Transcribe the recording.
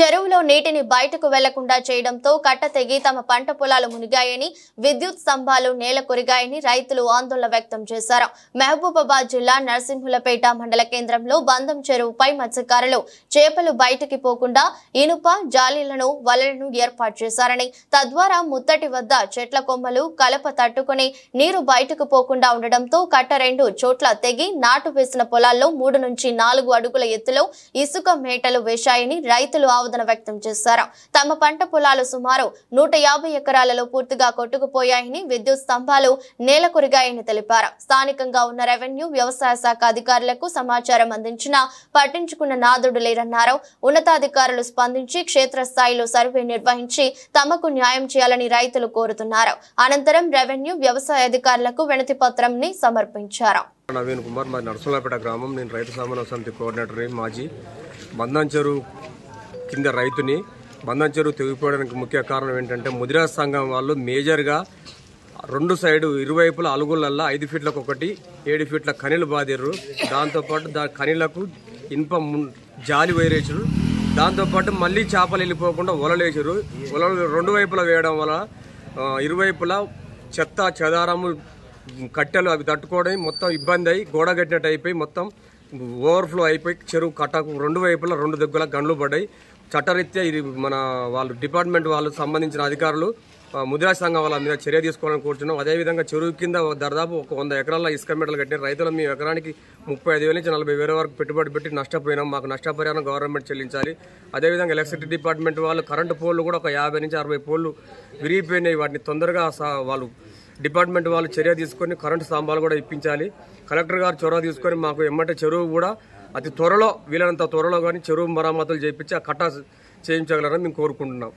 చెరువులో నీటిని బయటకు వెళ్లకుండా చేయడంతో కట్ట తెగి తమ పంట పొలాలు మునిగాయని, విద్యుత్ స్తంభాలు నేల కొరిగాయని రైతులు ఆందోళన వ్యక్తం చేశారు. మహబూబాబాద్ జిల్లా నర్సింహులపేట మండల కేంద్రంలో బందం చెరువుపై మత్స్యకారులు చేపలు బయటికి పోకుండా ఇనుప జాలీలను వలలను ఏర్పాటు చేశారని, తద్వారా ముత్తటి వద్ద చెట్ల కొమ్మలు కలప తట్టుకుని నీరు బయటకు పోకుండా ఉండడంతో కట్ట 2 చోట్ల తెగి నాటు వేసిన పొలాల్లో 3 నుంచి 4 అడుగుల ఎత్తులో ఇసుక మేటలు వేశాయని రైతులు ఆవేదన వ్యక్తం చేశారు. తమ పంట పొలాలు సుమారు 150 ఎకరాలలో పూర్తిగా కొట్టుకుపోయాయని, విద్యుత్ స్తంభాలు నేల కొరిగాయని తెలిపారు. స్థానికంగా ఉన్న రెవెన్యూ, వ్యవసాయ శాఖ అధికారులకు సమాచారం అందించినా పట్టించుకున్న నాదుడు లేరన్నారు. ఉన్నతాధికారులు స్పందించి క్షేత్రస్థాయిలో సర్వే నిర్వహించి తమకు న్యాయం చేయాలని రైతులు కోరుతున్నారు. అనంతరం రెవెన్యూ, వ్యవసాయ అధికారులకు వినతి పత్రంని సమర్పించారు. నవీన్ కుమార్, మా నర్సులపేట గ్రామం. నేను రైతు సమన్వయ సమితి కోఆర్డినేటర్, మాజీ బంధం చెరువు కింద రైతుని. బంధం చెరువు తెగిపోవడానికి ముఖ్య కారణం ఏంటంటే ముదిరాజ్ సంఘం వాళ్ళు మేజర్గా 2 సైడు ఇరువైపుల అలుగులల్లా 5 ఫీట్లకు ఒకటి 7 ఫీట్ల కనీలు బాదిర్రు. దాంతోపాటు కనీలకు ఇనుప జాలి వైరేసారు. దాంతోపాటు మళ్ళీ చేపలు వెళ్ళిపోకుండా వలలు వేసారు. వలలు 2 వైపులా వేయడం వల్ల ఇరువైపులా చెత్త చెదారము కట్టెలు అవి తట్టుకోవడం మొత్తం ఇబ్బంది అయి గోడ కట్టినట్టు అయిపోయి మొత్తం ఓవర్ఫ్లో అయిపోయి చెరువు కట్టకు 2 వైపులా 2 దగ్గర గండ్లు పడ్డాయి. చట్టరీత్యా ఇది మన వాళ్ళు డిపార్ట్మెంట్ వాళ్ళు సంబంధించిన అధికారులు ముదిరాజ్ సంఘం వాళ్ళ మీద చర్య తీసుకోవాలని కోరుతున్నాం. అదేవిధంగా చెరువు కింద దాదాపు 100 ఎకరాల ఇసుక మెటలు కట్టిన రైతులు మేము ఎకరానికి 35,000 నుంచి 40,000 వరకు పెట్టుబడి పెట్టి నష్టపోయినాం. మాకు నష్టపరిహారం గవర్నమెంట్ చెల్లించాలి. అదేవిధంగా ఎలక్ట్రిసిటీ డిపార్ట్మెంట్ వాళ్ళు కరెంటు పోల్లు కూడా ఒక 50 నుంచి 60 పోల్లు విరిగిపోయినాయి. వాటిని తొందరగా వాళ్ళు డిపార్ట్మెంట్ వాళ్ళు చర్య తీసుకొని కరెంటు స్తంభాలు కూడా ఇప్పించాలి. కలెక్టర్ గారు చొరవ తీసుకొని మాకు ఎమ్మటే చెరువు కూడా అతి త్వరలో వీలైనంత త్వరలో కానీ చెరువు మరమ్మతులు చేయించి ఆ కట్ట చేయించగలరని మేము కోరుకుంటున్నాం.